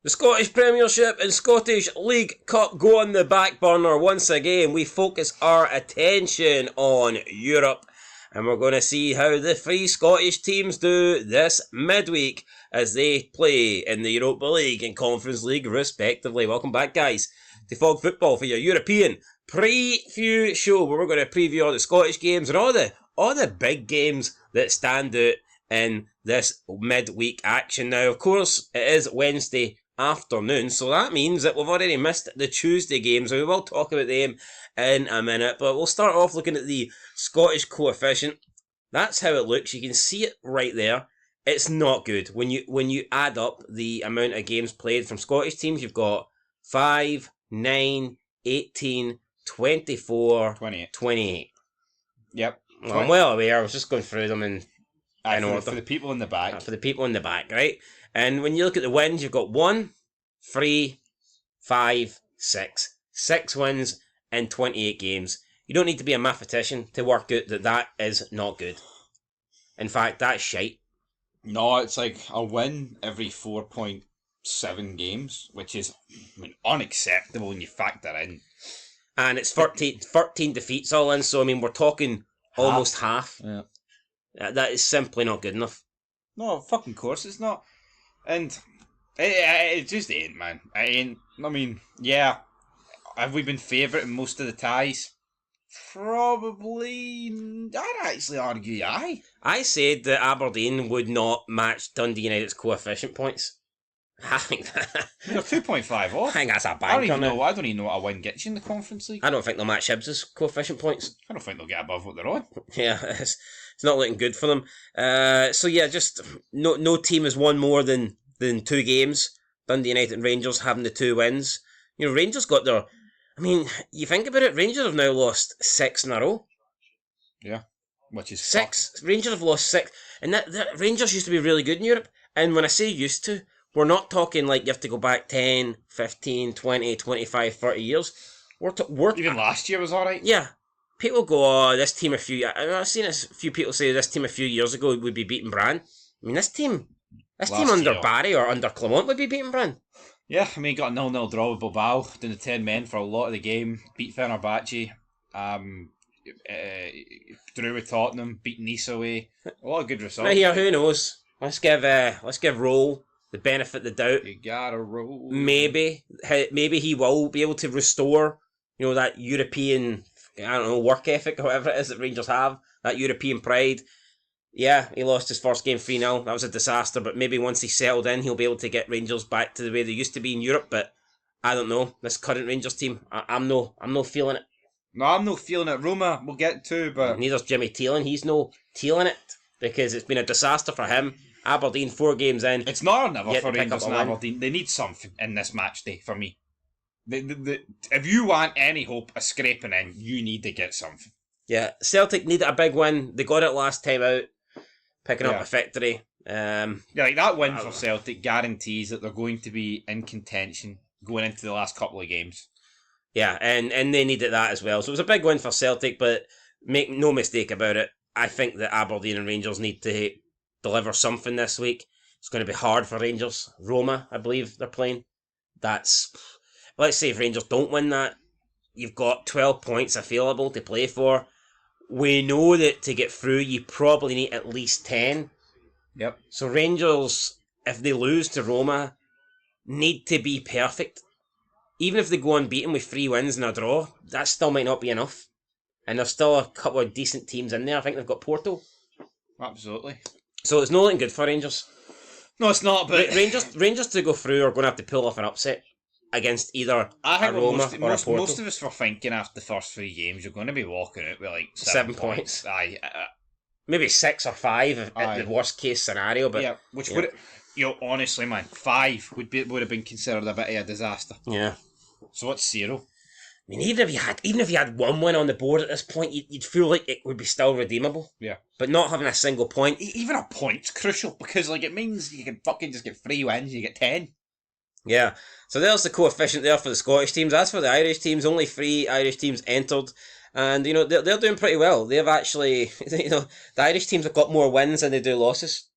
The Scottish Premiership and Scottish League Cup go on the back burner once again. We focus our attention on Europe, and we're going to see how the three Scottish teams do this midweek as they play in the Europa League and Conference League respectively. Welcome back, guys, to Fog Football for your European preview show, where we're going to preview all the Scottish games and all the big games that stand out in this midweek action. Now, of course, it is Wednesday afternoon, so that means that we've already missed the Tuesday games, and we will talk about them in a minute, but we'll start off looking at the Scottish coefficient. That's how it looks. You can see it right there. It's not good. When you add up the amount of games played from Scottish teams, you've got 5, 9, 18, 24, 28. Yep. Well, I'm well aware. I was just going through them in order. For the people in the back. For the people in the back, right? And when you look at the wins, you've got 1, 3, 5, 6. 6 wins in 28 games. You don't need to be a mathematician to work out that that is not good. In fact, that's shite. No, it's like a win every 4.7 games, which is unacceptable when you factor in. And it's 13 defeats all in, so we're talking almost half. Yeah. That is simply not good enough. No, fucking course it's not. And it just ain't, man. It ain't. Yeah. Have we been favourite in most of the ties? Probably. I'd actually argue aye. I said that Aberdeen would not match Dundee United's coefficient points. I think that. They're 2.5 off. I think that's a banker. I don't even know what a win gets you in the Conference League. I don't think they'll match Hibs' coefficient points. I don't think they'll get above what they're on. Yeah, it's not looking good for them. So yeah, just no team has won more than 2 games. Dundee United and Rangers having the 2 wins. Rangers got their... you think about it, Rangers have now lost 6 in a row. Yeah, which is 6. Rangers have lost 6. And that Rangers used to be really good in Europe. And when I say used to, we're not talking like you have to go back 10, 15, 20, 25, 30 years. Even last year was alright. Yeah. People go, oh, this team I've seen a few people say this team a few years ago would be beating Brann. This team under Barry or under Clement would be beating Brann. Yeah, got a 0-0 draw with Bilbao, doing the 10 men for a lot of the game, beat Fenerbahce, drew with Tottenham, beat Nice away. A lot of good results. Right here, who knows? Let's give Roll the benefit of the doubt. You gotta roll. Maybe he will be able to restore, that European, work ethic or whatever it is that Rangers have, that European pride. Yeah, he lost his first game 3-0. That was a disaster, but maybe once he's settled in, he'll be able to get Rangers back to the way they used to be in Europe, but I don't know. This current Rangers team, I'm no feeling it. No, I'm no feeling it. Roma, we'll get to, but... Neither's Jimmy Teelan. He's no tealing it, because it's been a disaster for him. Aberdeen 4 games in. It's not enough for Rangers and Aberdeen. They need something in this match day for me. If you want any hope of scraping in, you need to get something. Yeah, Celtic needed a big win. They got it last time out, picking up a victory. That win for Celtic guarantees that they're going to be in contention going into the last couple of games. Yeah, and they needed that as well. So it was a big win for Celtic, but make no mistake about it, I think that Aberdeen and Rangers need to deliver something this week. It's going to be hard for Rangers. Roma, I believe they're playing. Let's say if Rangers don't win that, you've got 12 points available to play for. We know that to get through, you probably need at least 10. Yep. So Rangers, if they lose to Roma, need to be perfect. Even if they go unbeaten with 3 wins and a draw, that still might not be enough. And there's still a couple of decent teams in there. I think they've got Porto. Absolutely. So it's not looking good for Rangers. No, it's not, but... Rangers to go through are going to have to pull off an upset against either a Roma or a Porto. Most of us were thinking after the first 3 games, you're going to be walking out with 7 points. Aye. Maybe 6 or 5 at the worst case scenario. But yeah, would... honestly, man, 5 would have been considered a bit of a disaster. Yeah. So what's 0? Even if you had 1 win on the board at this point, you'd feel like it would be still redeemable. Yeah. But not having a single point. Even a point's crucial, because it means you can fucking just get 3 wins, you get 10. Yeah. So there's the coefficient there for the Scottish teams. As for the Irish teams, only 3 Irish teams entered. And, they're doing pretty well. They've actually, the Irish teams have got more wins than they do losses.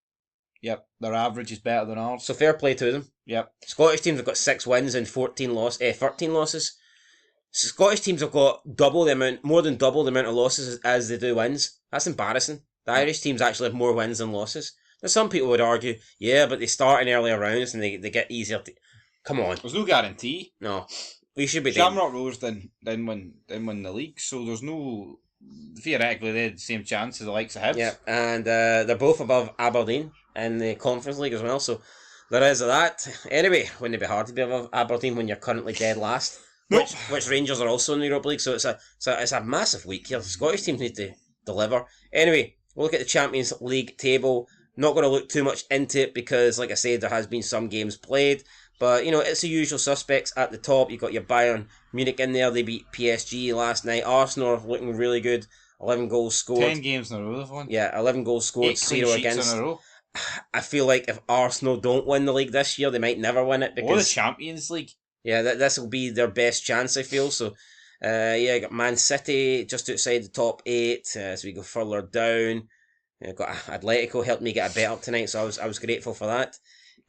Yep, their average is better than ours. So fair play to them. Yep. Scottish teams have got 6 wins and 13 losses. Scottish teams have got more than double the amount of losses as they do wins. That's embarrassing. The Irish teams actually have more wins than losses. Now some people would argue, yeah, but they start in earlier rounds and they get easier to... Come on. There's no guarantee. No. We should be Shamrock Rovers didn't win the league, so there's no... Theoretically, they had the same chance as the likes of Hibs. Yeah, and they're both above Aberdeen in the Conference League as well, so there is that. Anyway, wouldn't it be hard to be above Aberdeen when you're currently dead last? Nope. Which Rangers are also in the Europa League, so it's a massive week here. The Scottish teams need to deliver. Anyway, we'll look at the Champions League table. Not going to look too much into it because, like I said, there has been some games played. But, it's the usual suspects at the top. You've got your Bayern Munich in there. They beat PSG last night. Arsenal are looking really good. 11 goals scored. 10 games in a row they've won. Yeah, 11 goals scored, 8 0 clean sheets against. in a row. I feel like if Arsenal don't win the league this year, they might never win it. Or the Champions League. Yeah, this will be their best chance, I feel. So, you got Man City just outside the top 8 as we go further down. Got Atletico helped me get a bet up tonight, so I was grateful for that.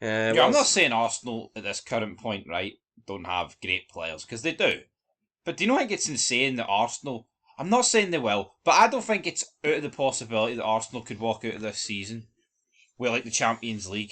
I'm not saying Arsenal at this current point, right, don't have great players, because they do. But do you know what gets insane that Arsenal... I'm not saying they will, but I don't think it's out of the possibility that Arsenal could walk out of this season with like the Champions League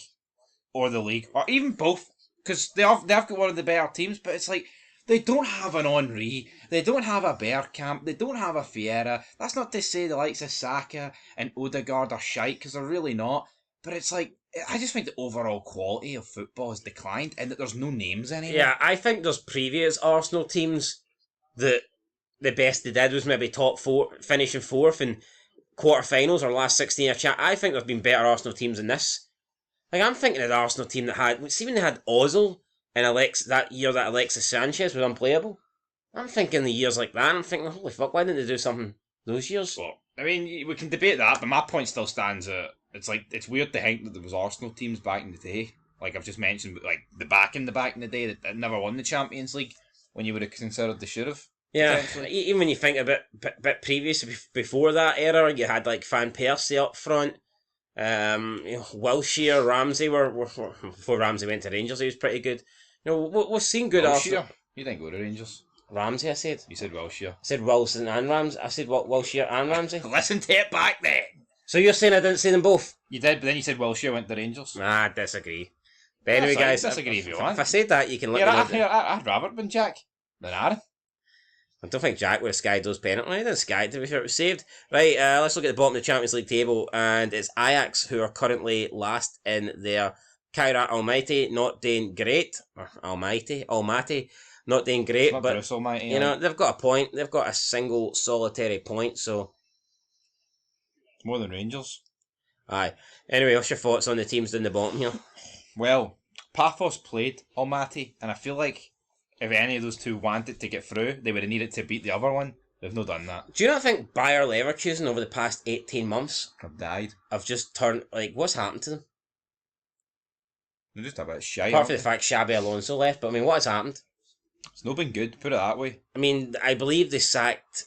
or the league, or even both, because they've got one of the better teams, but it's like they don't have an Henry, they don't have a Bergkamp, they don't have a Vieira. That's not to say the likes of Saka and Odegaard are shite, because they're really not. But it's like, I just think the overall quality of football has declined and that there's no names anymore. Yeah, I think there's previous Arsenal teams that the best they did was maybe top 4, finishing 4th in quarterfinals or last 16 of chat. I think there's been better Arsenal teams than this. Like, I'm thinking of the Arsenal team that had... See when they had Ozil and that year that Alexis Sanchez was unplayable? I'm thinking the years like that, I'm thinking, holy fuck, why didn't they do something those years? Well, I mean, we can debate that, but my point still stands that it's weird to think that there was Arsenal teams back in the day. Like I've just mentioned, like back in the day that never won the Champions League when you would have considered they should have. Yeah, even when you think a bit previous, before that era, you had like Van Persie up front. Wilshere, Ramsey were before Ramsey went to Rangers, he was pretty good. We've seen good Arsenal. You didn't go to Rangers. Ramsey, I said. You said Wilshere. I said Wilson and Ramsey. I said Wilshere and Ramsey. Listen to it back then. So you're saying I didn't say them both? You did, but then you said Wilshere went to Rangers. Nah, I disagree. But anyway, guys, disagree if you want. If I said that, you can let me know. I'd rather have been Jack than Aaron. I don't think Jack would have skied those penalties. He didn't sky, to be fair, it was saved. Right, let's look at the bottom of the Champions League table, and it's Ajax who are currently last in their Kyrat Almighty, not doing great. Or Almighty, not doing great, but Bruce Almighty, they've got a point. They've got a single solitary point, so... It's more than Rangers. Aye. Anyway, what's your thoughts on the teams down the bottom here? Well, Paphos played Almaty, and I feel like if any of those two wanted to get through, they would have needed to beat the other one. They've not done that. Do you not think Bayer Leverkusen over the past 18 months have died? Have just turned, what's happened to them? They're just a bit shy. Apart from the fact Xabi Alonso left, but I mean, what has happened? It's not been good, put it that way. I mean, I believe they sacked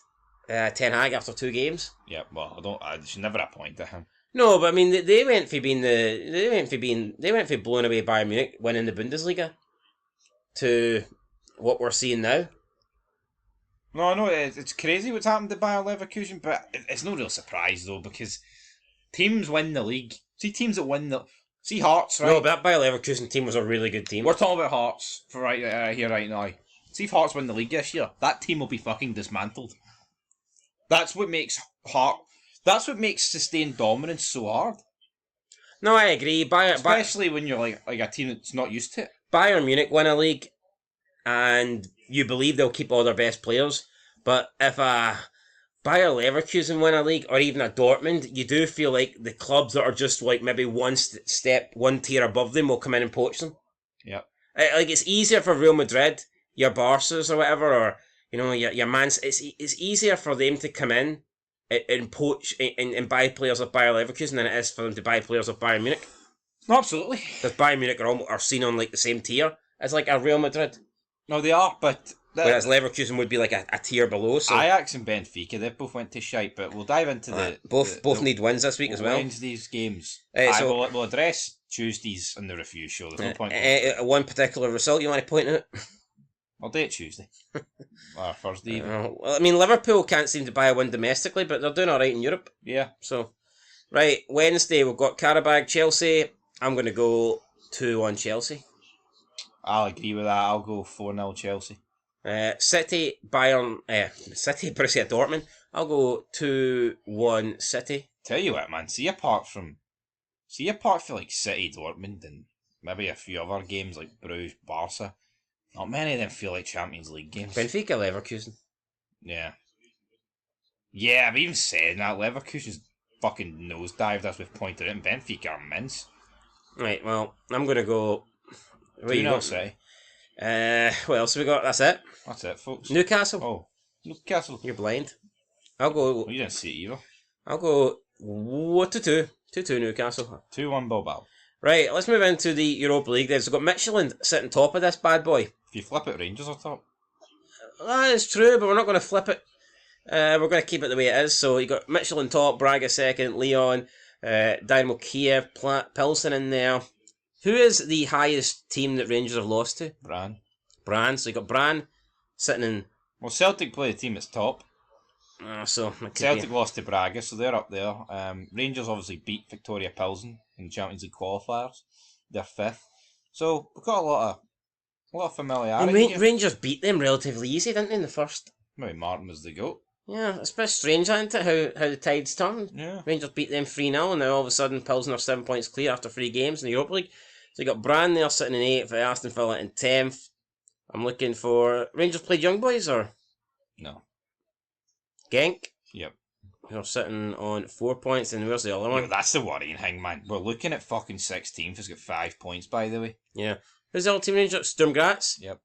Ten Hag after 2 games. Yeah, well, I should never appoint to him. No, but I mean, they went for being they went for blowing away Bayern Munich, winning the Bundesliga, to what we're seeing now. No, it's crazy what's happened to Bayer Leverkusen, but it's no real surprise though, because teams win the league. See teams that win see Hearts, right? No, but that Bayer Leverkusen team was a really good team. We're talking about Hearts for right here right now. See if Hearts win the league this year, that team will be fucking dismantled. That's what makes sustained dominance so hard. No, I agree. Especially when you're like a team that's not used to it. Bayern Munich win a league, and you believe they'll keep all their best players. But if a Bayer Leverkusen win a league, or even a Dortmund, you do feel like the clubs that are just like maybe one tier above them will come in and poach them. Yeah. Like it's easier for Real Madrid, your Barças or whatever, or your Mans. It's easier for them to come in and poach and buy players of Bayer Leverkusen than it is for them to buy players of Bayern Munich. No, absolutely. Because Bayern Munich are seen on like the same tier as like a Real Madrid. No, they are, but Whereas Leverkusen would be like a tier below. So Ajax and Benfica, they both went to shite, but we'll dive into both need wins this week as well. Wednesday's games. We'll address Tuesdays in the review show. There's no point. One particular result you want to point out? I'll do it Tuesday. Or Thursday. Well, I mean, Liverpool can't seem to buy a win domestically, but they're doing all right in Europe. Yeah. So, right, Wednesday we've got Karabag, Chelsea. I'm going to go 2-1 Chelsea. I'll agree with that. I'll go 4-0 Chelsea. City, City, Borussia Dortmund. I'll go 2-1 City. Tell you what, man. See apart for like City, Dortmund, and maybe a few other games like Bruges, Barca. Not many of them feel like Champions League games. Benfica, Leverkusen. Yeah. Yeah, but even saying that, Leverkusen's fucking nosedived as we've pointed out, and Benfica are mince. Right, well, I'm going to go... What do you not say? What else have we got? That's it. That's it, folks. Newcastle. Oh, Newcastle. You're blind. I'll go... Well, you didn't see it either. I'll go 2-2. 2-2 Newcastle. 2-1 Bilbao. Right, let's move into the Europa League then. So we've got Midtjylland sitting top of this bad boy. If you flip it, Rangers are top. That is true, but we're not going to flip it. We're going to keep it the way it is. So you got Midtjylland top, Braga second, Lyon, Dynamo Kiev, Pilsen in there. Who is the highest team that Rangers have lost to? Bran. So you got Bran sitting in... Well, Celtic play the team that's top. Celtic lost to Braga, so they're up there. Rangers obviously beat Victoria Pilsen in Champions League qualifiers. They're fifth. So we've got a lot of familiarity. And Rangers beat them relatively easy, didn't they, in the first? Maybe Martin was the GOAT. Yeah, it's a bit strange, isn't it, how the tides turned? Yeah. Rangers beat them 3-0, and now all of a sudden Pilsen are 7 points clear after 3 games in the Europa League. So you got Bran there sitting in 8th, Aston Villa in 10th. I'm looking for... Rangers played Young Boys, or...? No. Genk? Yep. They're sitting on 4 points, and where's the other one? Yeah, that's the worrying thing, man. We're looking at fucking 16th, who's got 5 points, by the way. Yeah. Who's the other team, Rangers? Sturm Graz? Yep.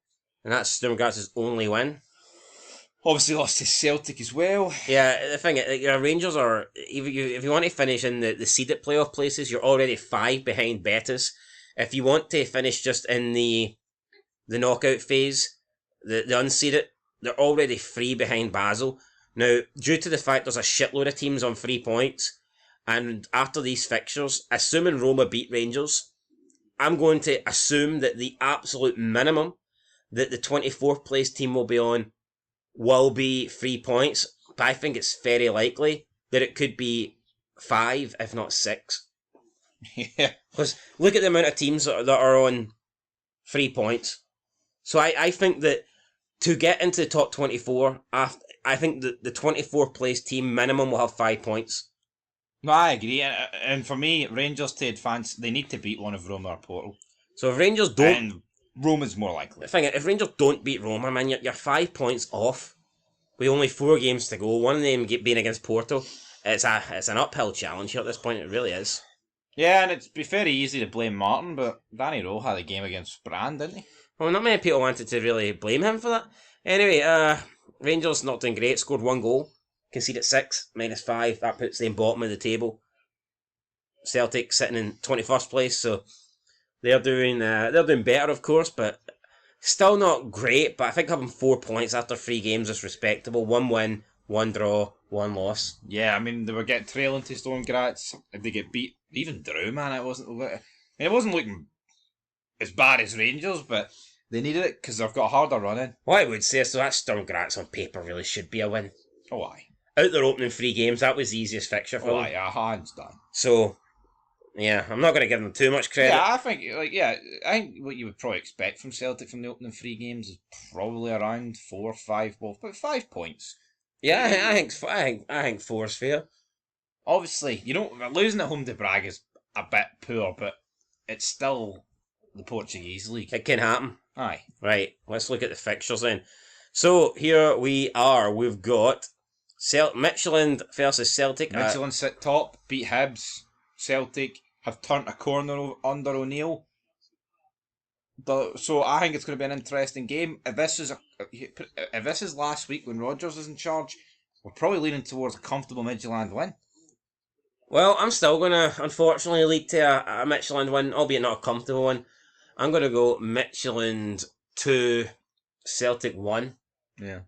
And that's Sturm Graz's only win. Obviously lost to Celtic as well. Yeah, the thing is, your Rangers are... If you want to finish in the seeded playoff places, you're already 5 behind Betis. If you want to finish just in the knockout phase, the unseeded, they're already 3 behind Basel. Now, due to the fact there's a shitload of teams on 3 points, and after these fixtures, assuming Roma beat Rangers, I'm going to assume that the absolute minimum that the 24th place team will be on will be 3 points. But I think it's very likely that it could be 5, if not 6. Yeah. Because look at the amount of teams that are on 3 points. So I think that to get into the top 24, I think that the 24th place team minimum will have 5 points. No, I agree. And for me, Rangers to advance, they need to beat one of Roma or Porto. So if Rangers don't... And Roma's more likely. The thing is, if Rangers don't beat Roma, man, you're 5 points off with only 4 games to go. One of them being against Porto. It's an uphill challenge here at this point, it really is. Yeah, and it'd be very easy to blame Martin, but Danny Rowe had a game against Brand, didn't he? Well, not many people wanted to really blame him for that. Anyway, Rangers not doing great, scored 1 goal, conceded 6, -5, that puts them bottom of the table. Celtic sitting in 21st place, so they're doing better, of course, but still not great. But I think having 4 points after 3 games is respectable. 1 win, 1 draw, 1 loss. Yeah, I mean, they were getting trailing to Storm Graz. If they get beat, even drew, man, it wasn't looking as bad as Rangers, but they needed it because they've got a harder run in. What I would say is, so that Sturm Graz on paper really should be a win. Oh, aye. Out their opening 3 games, that was the easiest fixture for them. Aye, hands down. So, yeah, I'm not going to give them too much credit. Yeah, I think what you would probably expect from Celtic from the opening 3 games is probably around 4 or 5, well, about 5 points. Yeah, I think 4 is fair. Obviously, losing at home to Braga is a bit poor, but it's still the Portuguese league. It can happen. Aye. Right, let's look at the fixtures then. So, here we are. We've got Midtjylland versus Celtic. Midtjylland sit top, beat Hibs. Celtic have turned a corner under O'Neill. So I think it's going to be an interesting game. If this is last week when Rodgers is in charge, we're probably leaning towards a comfortable Midtjylland win. Well, I'm still going to, unfortunately, lead to a Midtjylland win, albeit not a comfortable one. I'm going to go Midtjylland 2, Celtic 1. Yeah.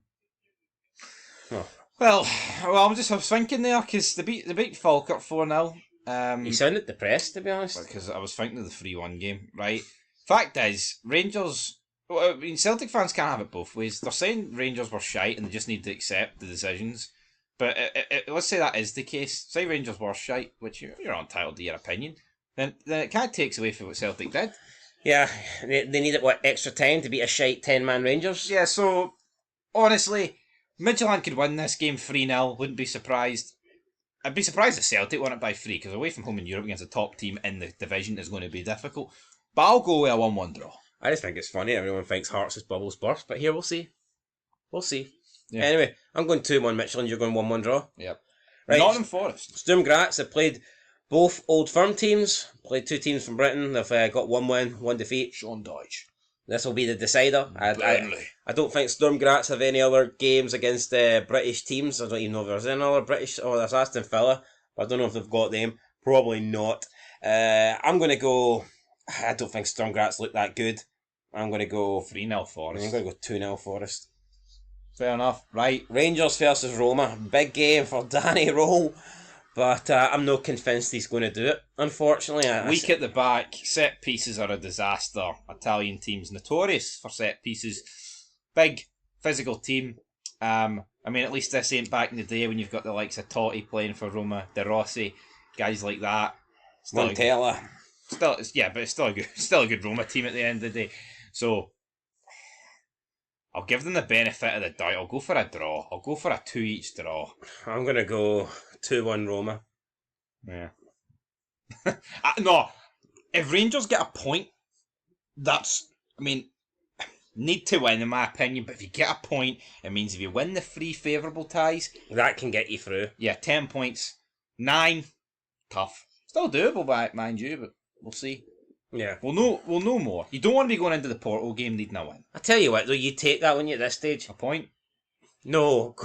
Oh. Well, I was thinking there because they beat Falkirk 4-0. You sounded depressed, to be honest. Because I was thinking of the 3-1 game, right? Fact is, Rangers. Well, I mean, Celtic fans can't have it both ways. They're saying Rangers were shite and they just need to accept the decisions. But let's say that is the case. Say Rangers were shite, which you're entitled to your opinion. Then it kind of takes away from what Celtic did. Yeah, they needed, extra time to beat a shite 10-man Rangers? Yeah, so, honestly, Midtjylland could win this game 3-0, wouldn't be surprised. I'd be surprised if Celtic won it by 3, because away from home in Europe against a top team in the division is going to be difficult. But I'll go with a 1-1 draw. I just think it's funny. Everyone thinks Hearts' bubbles burst, but here we'll see. We'll see. Yeah. Anyway, I'm going 2-1 Midtjylland, you're going 1-1 draw. Yep. Right. Nottingham Forest. Sturm Graz have played both Old Firm teams, played two teams from Britain. They've got 1 win, 1 defeat. Sean Dyche. This will be the decider. Burnley. I don't think Sturm Graz have any other games against British teams. I don't even know if there's any other British. Oh, there's Aston Villa. I don't know if they've got them. Probably not. I'm going to go... I don't think Sturm Graz look that good. I'm going to go... 3-0 Forest. I'm going to go 2-0 Forest. Fair enough. Right. Rangers versus Roma. Big game for Danny Rowe. But I'm not convinced he's going to do it, unfortunately. Weak at the back. Set pieces are a disaster. Italian teams notorious for set pieces. Big, physical team. I mean, at least this ain't back in the day when you've got the likes of Totti playing for Roma, De Rossi, guys like that. Montella. But it's still a good Roma team at the end of the day. So I'll give them the benefit of the doubt. I'll go for a draw. I'll go for a 2 each draw. I'm going to go 2-1 Roma. Yeah. No, if Rangers get a point, need to win in my opinion, but if you get a point, it means if you win the 3 favourable ties... That can get you through. Yeah, 10 points. 9, tough. Still doable, mind you, but we'll see. Yeah. We'll know more. You don't want to be going into the Porto game needing a win. I tell you what, though, you take that when you're at this stage. A point? No,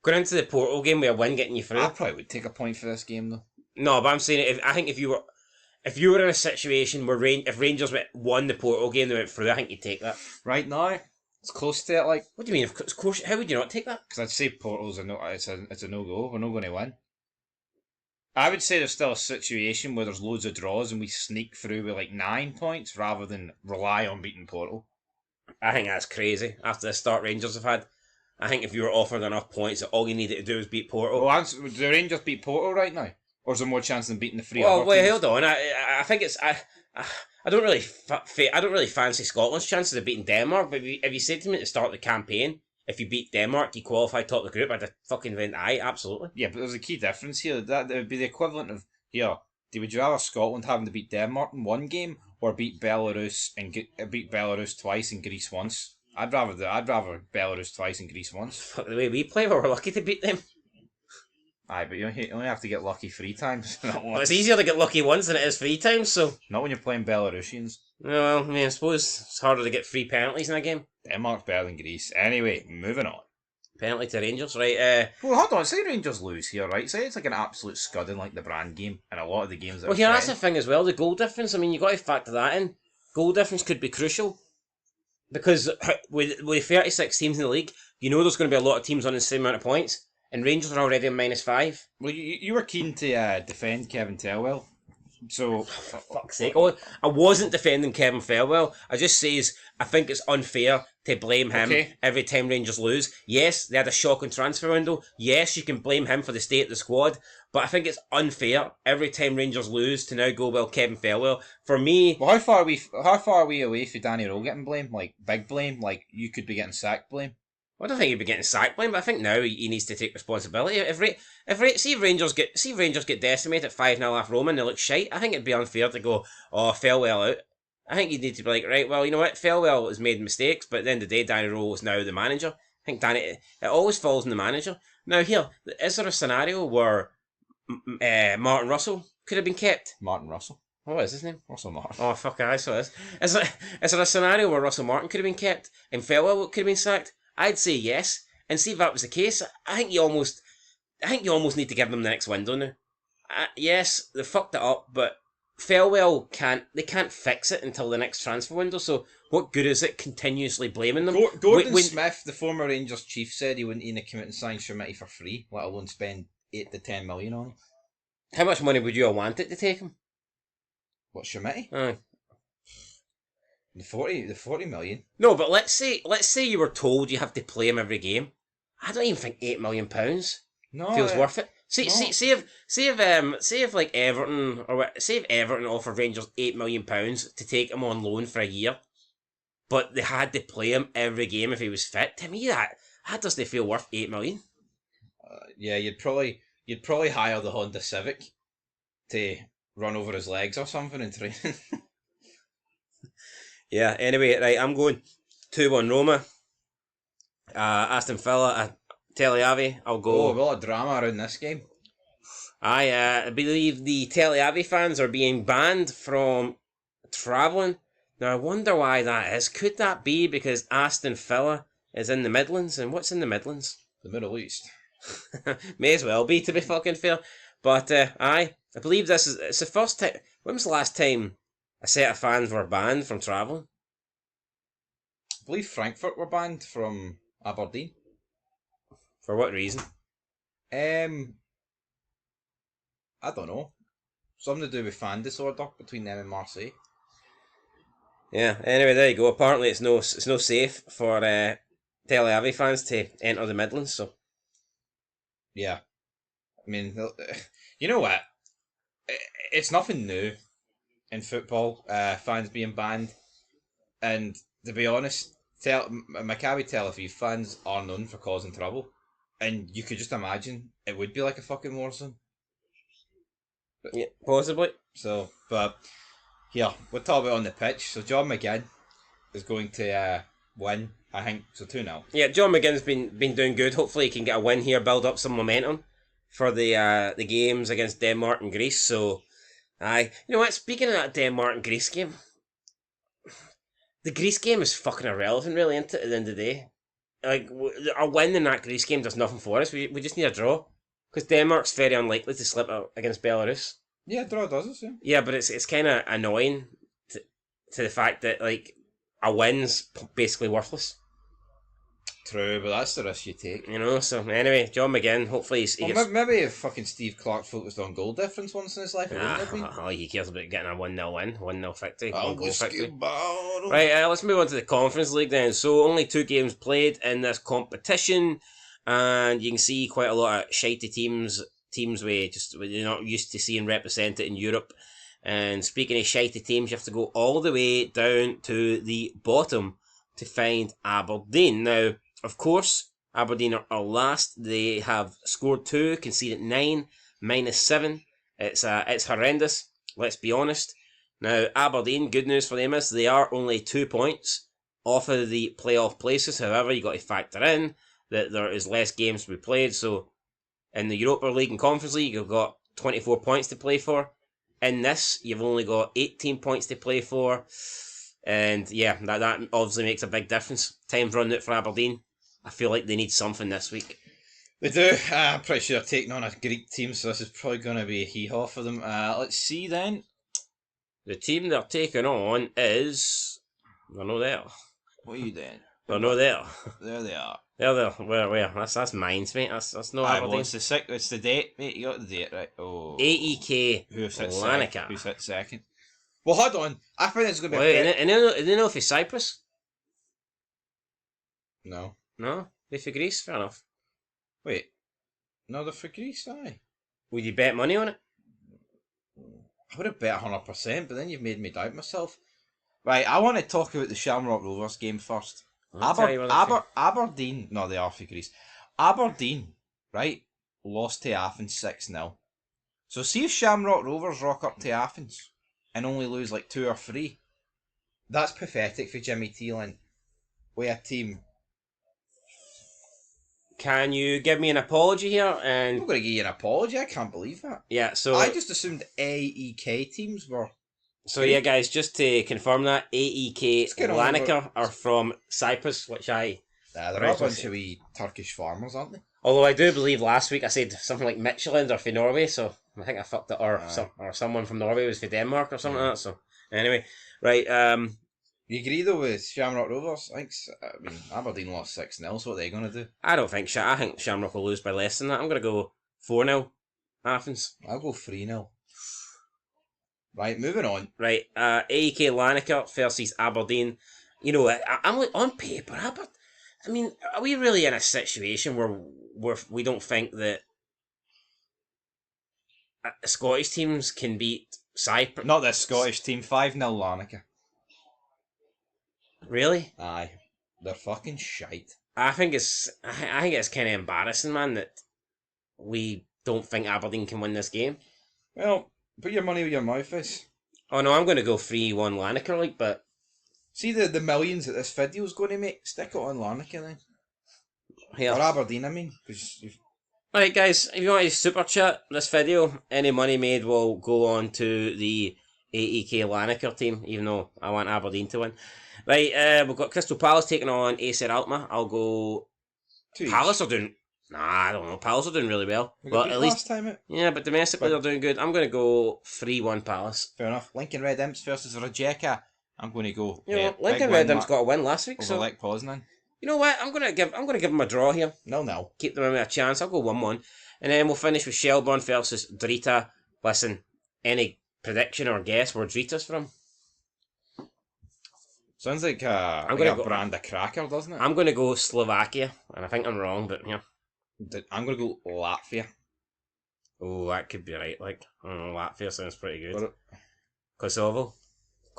going into the Porto game with a win getting you through. I probably would take a point for this game, though. No, but I'm saying, I think if you were in a situation where if Rangers won the Porto game, they went through, I think you'd take that. Right now, it's close to it, like... What do you mean, of course, how would you not take that? Because I'd say Porto's it's a no-go. We're not going to win. I would say there's still a situation where there's loads of draws and we sneak through with like 9 points rather than rely on beating Porto. I think that's crazy. After the start Rangers have had, I think if you were offered enough points, that all you needed to do was beat Porto. Well, do the Rangers beat Porto right now? Or is there more chance than beating the 3 Well, other teams? hold on. I think it's... I don't really fancy Scotland's chances of beating Denmark, but if you said to me at the start of the campaign, if you beat Denmark, you qualify top of the group, I'd have fucking went, aye, absolutely. Yeah, but there's a key difference here. That would be the equivalent of, would you rather Scotland having to beat Denmark in 1 game or beat Belarus twice and Greece once? I'd rather Belarus twice and Greece once. Fuck, the way we play, we're lucky to beat them. Aye, but you only have to get lucky 3 times. Well, it's easier to get lucky once than it is 3 times, so... Not when you're playing Belarusians. Well, I mean, I suppose it's harder to get 3 penalties in a game. Denmark's better than Greece. Anyway, moving on. Penalty to Rangers, right? Well, hold on. Say Rangers lose here, right? Say it's like an absolute scudding like the Brand game and a lot of the games that Well, that's the thing as well, the goal difference. I mean, you've got to factor that in. Goal difference could be crucial. Because with 36 teams in the league, you know there's going to be a lot of teams on the same amount of points. And Rangers are already on -5. Well, you were keen to defend Kevin Thelwell. So, for fuck's sake. Oh, I wasn't defending Kevin Thelwell. I just says I think it's unfair to blame him every time Rangers lose. Yes, they had a shocking transfer window. Yes, you can blame him for the state of the squad. But I think it's unfair every time Rangers lose to now go, well, Kevin Thelwell. For me... Well, how far are we away from Danny Rowe getting blamed? Like, big blame? Like, you could be getting sacked blame? I don't think he'd be getting sacked blame, but I think now he needs to take responsibility. See Rangers get decimated at 5-0 off Roma and they look shite, I think it'd be unfair to go, oh, Thelwell out. I think you need to be like, right, well, you know what, Thelwell has made mistakes, but at the end of the day, Danny Rowe is now the manager. I think it always falls on the manager. Now here, is there a scenario where Martin Russell could have been kept? Martin Russell? What is his name? Russell Martin. Oh, fuck, I saw this. Is there a scenario where Russell Martin could have been kept and Thelwell could have been sacked? I'd say yes. And see if that was the case, I think you almost need to give them the next window now. Yes, they fucked it up, but Felwell can't fix it until the next transfer window. So what good is it continuously blaming them? Gordon Smith, the former Rangers chief, said he wouldn't even come out and sign Schmidt for free, let alone spend 8 to 10 million on him. How much money would you have wanted to take him? What, Schmidt? Aye. The 40 million. No, but let's say you were told you have to play him every game. I don't even think £8 million feels worth it. See if like Everton say if Everton offered Rangers £8 million to take him on loan for a year, but they had to play him every game if he was fit. To me, that doesn't feel worth £8 million. Yeah, you'd probably hire the Honda Civic to run over his legs or something in training. Yeah. Anyway, right, I'm going 2-1 Roma. Aston Villa. Tel Aviv, I'll go. Oh, a lot of drama around this game. I believe the Tel Aviv fans are being banned from travelling. Now, I wonder why that is. Could that be because Aston Villa is in the Midlands? And what's in the Midlands? The Middle East. May as well be, to be fucking fair. But, I believe it's the first time. When was the last time a set of fans were banned from travelling? I believe Frankfurt were banned from Aberdeen. For what reason? I don't know. Something to do with fan disorder between them and Marseille. Yeah. Anyway, there you go. Apparently, it's no safe for Tel Aviv fans to enter the Midlands. So. Yeah. I mean, you know what? It's nothing new in football. Fans being banned, and to be honest, Maccabi Tel Aviv fans are known for causing trouble. And you could just imagine it would be like a fucking war zone. Yeah, possibly. So, but here, we'll talk about on the pitch. So John McGinn is going to win, I think, so 2-0. Yeah, John McGinn's been doing good. Hopefully he can get a win here, build up some momentum for the games against Denmark and Greece. So, you know what, speaking of that Denmark and Greece game, the Greece game is fucking irrelevant really, isn't it, at the end of the day? Like, a win in that Greece game does nothing for us. We just need a draw. Because Denmark's very unlikely to slip out against Belarus. Yeah, draw does it, yeah. Yeah, but it's kind of annoying to the fact that, like, a win's basically worthless. True, but that's the risk you take. You know, so anyway, John McGinn, hopefully maybe if fucking Steve Clark focused on goal difference once in his life, it wouldn't have been. All he cares about getting a 1-0 win, 1-0 victory, I'll 1 goal victory. Right, Let's move on to the Conference League then. So only 2 games played in this competition, and you can see quite a lot of shitey teams we're not used to seeing represented in Europe. And speaking of shitey teams, you have to go all the way down to the bottom to find Aberdeen. Now, of course, Aberdeen are last. They have scored 2, conceded 9, -7. It's horrendous, let's be honest. Now, Aberdeen, good news for them is they are only 2 points off of the playoff places. However, you got to factor in that there is less games to be played. So, in the Europa League and Conference League, you've got 24 points to play for. In this, you've only got 18 points to play for. And yeah, that obviously makes a big difference. Time's running out for Aberdeen. I feel like they need something this week. They do. I'm pretty sure they're taking on a Greek team, so this is probably going to be a hee-haw for them. Let's see then. The team they're taking on is... They're not there. What are you doing? They're not there. There they are. They're there. Where? That's Mainz, mate. That's not Aberdeen. Well, it's the date, mate. You got the date right. Oh. AEK Who's hit Lanaka. Who's hit second? Well, hold on. I think it's going to be... Wait, and they know if it's Cyprus? No. No? They for Greece? Fair enough. Wait. No, they're for Greece, aye. Would you bet money on it? I would have bet 100%, but then you've made me doubt myself. Right, I want to talk about the Shamrock Rovers game first. Aberdeen... No, they are for Greece. Aberdeen, right, lost to Athens 6-0. So see if Shamrock Rovers rock up to Athens and only lose like 2 or 3. That's pathetic for Jimmy Thielen. With a team... Can you give me an apology here? And I'm not going to give you an apology. I can't believe that. Yeah, so... I just assumed AEK teams were... So yeah, guys, just to confirm that, AEK Lanaka are from Cyprus, which I... they're a bunch of wee Turkish farmers, aren't they? Although I do believe last week I said something like Midtjylland or for Norway, so I think I fucked it, or someone from Norway was for Denmark or something like that. So anyway, right. You agree though with Shamrock Rovers? I mean, Aberdeen lost 6-0, so what are they going to do? I think Shamrock will lose by less than that. I'm going to go 4-0 Athens. I'll go 3-0. Right, moving on. Right, AEK Lanarkshire versus Aberdeen. You know, I'm like, on paper, I mean, are we really in a situation where we don't think that Scottish teams can beat Cyprus? Not this Scottish team, 5-0 Lanarkshire. Really? Aye, they're fucking shite. I think it's kind of embarrassing, man, that we don't think Aberdeen can win this game. Well, put your money where your mouth is. Oh no, I'm going to go 3-1 Lanarkshire, like, but see the millions that this video's going to make. Stick it on Lanarkshire then. Yeah. Or Aberdeen, I mean. Alright guys, if you want to super chat this video, any money made will go on to the AEK Lanarkshire team, even though I want Aberdeen to win. Right, we've got Crystal Palace taking on Acer Alkmaar. I'll go... Palace are doing... Nah, I don't know. Palace are doing really well. But at least... Yeah, but domestically they're doing good. I'm going to go 3-1 Palace. Fair enough. Lincoln Red Imps versus Rijeka. I'm going to go... Lincoln Red Imps got a win last week, so... Lech Poznan. You know what? I'm gonna give them a draw here. No. Keep them a chance. I'll go 1-1, and then we'll finish with Shelbourne versus Drita. Listen, any prediction or guess where Drita's from? Sounds like a brand of cracker, doesn't it? I'm gonna go Slovakia, and I think I'm wrong, but yeah. I'm gonna go Latvia. Oh, that could be right. Like, I don't know, Latvia sounds pretty good. Kosovo.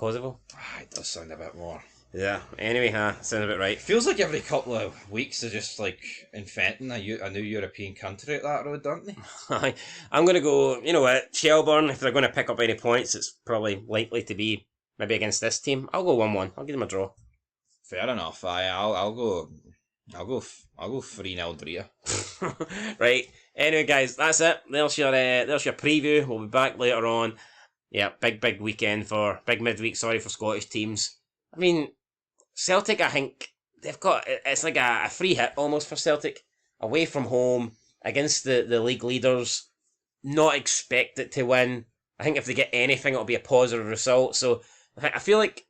It does sound a bit more. Yeah, anyway, sounds a bit right. Feels like every couple of weeks they're just like inventing a new European country at that road, don't they? I'm going to go, you know what, Shelbourne, if they're going to pick up any points, it's probably likely to be maybe against this team. I'll go 1-1. I'll give them a draw. Fair enough. I'll go 3-0 Drea. Right. Anyway, guys, that's it. There's your preview. We'll be back later on. Yeah, big weekend big midweek. Sorry for Scottish teams. I mean, Celtic, I think they've got, it's like a free hit almost for Celtic, away from home against the league leaders. Not expect it to win. I think if they get anything, it'll be a positive result. So I feel like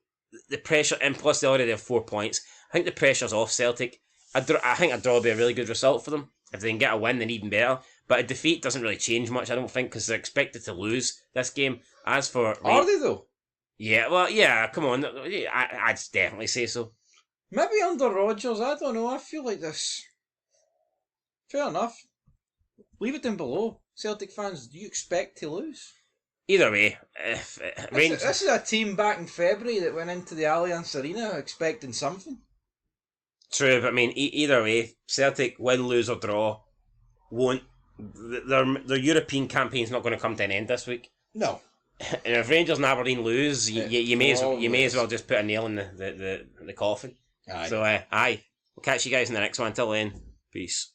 the pressure, and plus they already have 4 points, I think the pressure's off Celtic. I think a draw would be a really good result for them. If they can get a win, then even better. But a defeat doesn't really change much, I don't think, because they're expected to lose this game. As for... Are they though? Yeah, well, yeah, come on. I'd definitely say so. Maybe under Rodgers, I don't know. I feel like this. Fair enough. Leave it down below. Celtic fans, do you expect to lose? Either way, this is a team back in February that went into the Allianz Arena expecting something. True, but I mean, either way, Celtic win, lose or draw, won't. Their European campaign's not going to come to an end this week. No. And if Rangers and Aberdeen lose, you may as well just put a nail in the coffin. Aye. So we'll catch you guys in the next one. Until then, peace.